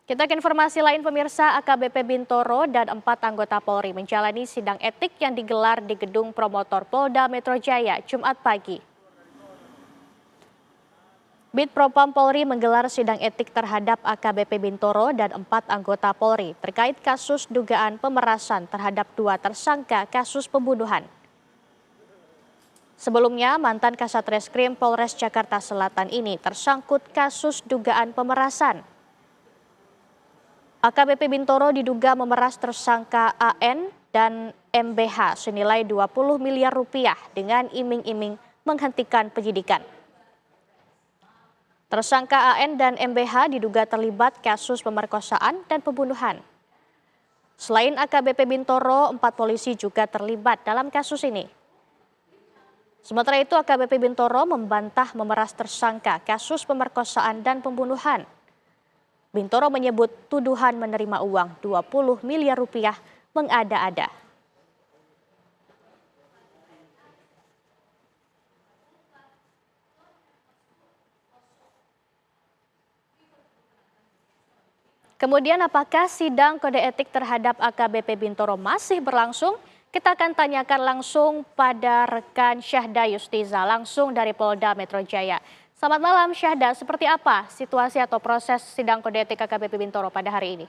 Kita ke informasi lain pemirsa, AKBP Bintoro dan 4 anggota Polri menjalani sidang etik yang digelar di Gedung Promotor Polda Metro Jaya, Jumat pagi. Bid Propam Polri menggelar sidang etik terhadap AKBP Bintoro dan 4 anggota Polri terkait kasus dugaan pemerasan terhadap 2 tersangka kasus pembunuhan. Sebelumnya, mantan Kasat Reskrim Polres Jakarta Selatan ini tersangkut kasus dugaan pemerasan. AKBP Bintoro diduga memeras tersangka AN dan MBH senilai 20 miliar rupiah dengan iming-iming menghentikan penyidikan. Tersangka AN dan MBH diduga terlibat kasus pemerkosaan dan pembunuhan. Selain AKBP Bintoro, 4 polisi juga terlibat dalam kasus ini. Sementara itu, AKBP Bintoro membantah memeras tersangka kasus pemerkosaan dan pembunuhan. Bintoro menyebut tuduhan menerima uang 20 miliar rupiah mengada-ada. Kemudian apakah sidang kode etik terhadap AKBP Bintoro masih berlangsung? Kita akan tanyakan langsung pada rekan Syahda Yustiza langsung dari Polda Metro Jaya. Selamat malam Syahda, seperti apa situasi atau proses sidang kode etik AKBP Bintoro pada hari ini?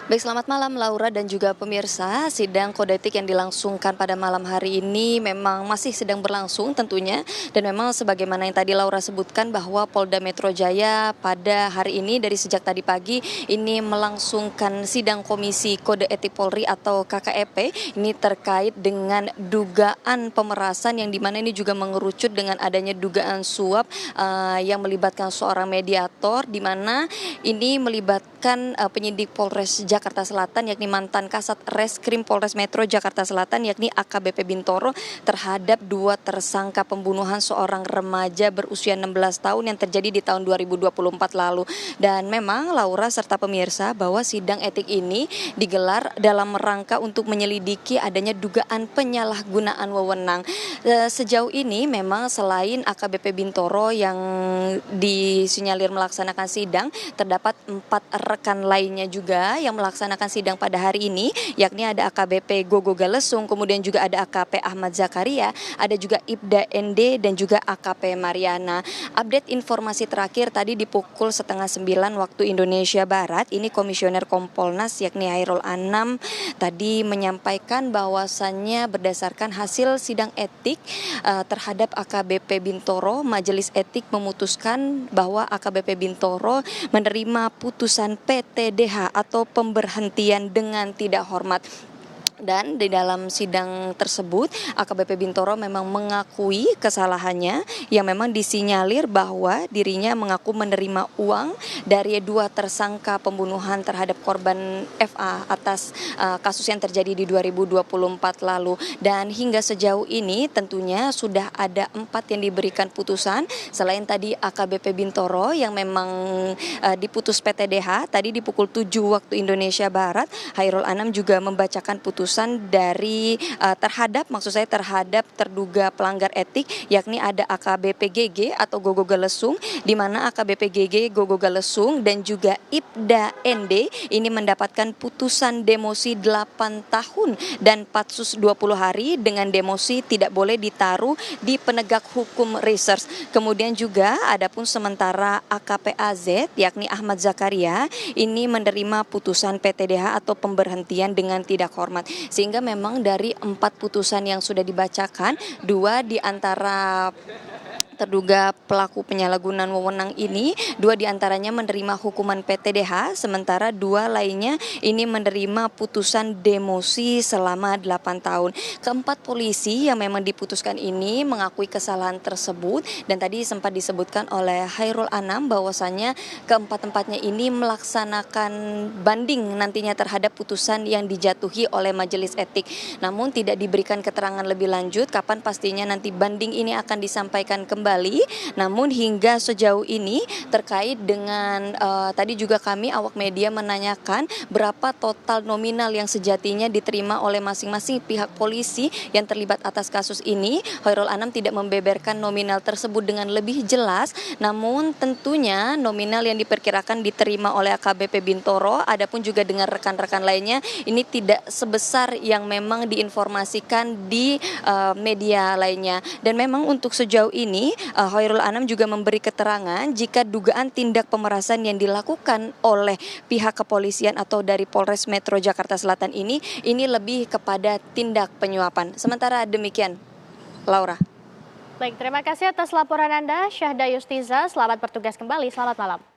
Baik, selamat malam Laura dan juga pemirsa. Sidang kode etik yang dilangsungkan pada malam hari ini memang masih sedang berlangsung tentunya. Dan memang sebagaimana yang tadi Laura sebutkan bahwa Polda Metro Jaya pada hari ini dari sejak tadi pagi ini melangsungkan sidang Komisi Kode Etik Polri atau KKEP. Ini terkait dengan dugaan pemerasan yang dimana ini juga mengerucut dengan adanya dugaan suap yang melibatkan seorang mediator, di mana ini melibatkan penyidik Polres Jakarta Selatan yakni mantan Kasat Reskrim Polres Metro Jakarta Selatan yakni AKBP Bintoro terhadap 2 tersangka pembunuhan seorang remaja berusia 16 tahun yang terjadi di tahun 2024 lalu. Dan memang Laura serta pemirsa bahwa sidang etik ini digelar dalam rangka untuk menyelidiki adanya dugaan penyalahgunaan wewenang. Sejauh ini memang selain AKBP Bintoro yang disinyalir melaksanakan sidang, terdapat 4 rekan lainnya juga yang melaksanakan sidang pada hari ini, yakni ada AKBP Gogo Galesung, kemudian juga ada AKP Ahmad Zakaria, ada juga Ibda ND dan juga AKP Mariana. Update informasi terakhir tadi di pukul 8:30 waktu Indonesia Barat, ini Komisioner Kompolnas yakni Hairul Anam tadi menyampaikan bahwasannya berdasarkan hasil sidang etik terhadap AKBP Bintoro, Majelis Etik memutuskan bahwa AKBP Bintoro menerima putusan PTDH atau pemberhentian dengan tidak hormat. Dan di dalam sidang tersebut AKBP Bintoro memang mengakui kesalahannya yang memang disinyalir bahwa dirinya mengaku menerima uang dari 2 tersangka pembunuhan terhadap korban FA atas kasus yang terjadi di 2024 lalu. Dan hingga sejauh ini tentunya sudah ada 4 yang diberikan putusan selain tadi AKBP Bintoro yang memang diputus PTDH tadi di pukul 7 waktu Indonesia Barat. Hairul Anam juga membacakan putusan dari terhadap terduga pelanggar etik yakni ada AKBP GG atau Gogo Galesung, di mana AKBP GG Gogo Galesung dan juga Ibda ND ini mendapatkan putusan demosi 8 tahun dan patsus 20 hari dengan demosi tidak boleh ditaruh di penegak hukum research. Kemudian juga adapun sementara AKP AZ yakni Ahmad Zakaria ini menerima putusan PTDH atau pemberhentian dengan tidak hormat. Sehingga memang dari 4 putusan yang sudah dibacakan, 2 di antara terduga pelaku penyalahgunaan wewenang ini, 2 diantaranya menerima hukuman PTDH, sementara 2 lainnya ini menerima putusan demosi selama 8 tahun. Keempat polisi yang memang diputuskan ini mengakui kesalahan tersebut dan tadi sempat disebutkan oleh Hairul Anam bahwasannya keempat-empatnya ini melaksanakan banding nantinya terhadap putusan yang dijatuhi oleh Majelis Etik. Namun tidak diberikan keterangan lebih lanjut kapan pastinya nanti banding ini akan disampaikan kembali kembali. Namun hingga sejauh ini terkait dengan tadi juga kami awak media menanyakan berapa total nominal yang sejatinya diterima oleh masing-masing pihak polisi yang terlibat atas kasus ini. Khairul Anam tidak membeberkan nominal tersebut dengan lebih jelas, namun tentunya nominal yang diperkirakan diterima oleh AKBP Bintoro adapun juga dengan rekan-rekan lainnya ini tidak sebesar yang memang diinformasikan di media lainnya. Dan memang untuk sejauh ini Khairul Anam juga memberi keterangan jika dugaan tindak pemerasan yang dilakukan oleh pihak kepolisian atau dari Polres Metro Jakarta Selatan ini lebih kepada tindak penyuapan. Sementara demikian, Laura. Baik, terima kasih atas laporan Anda, Syahda Yustiza. Selamat bertugas kembali, selamat malam.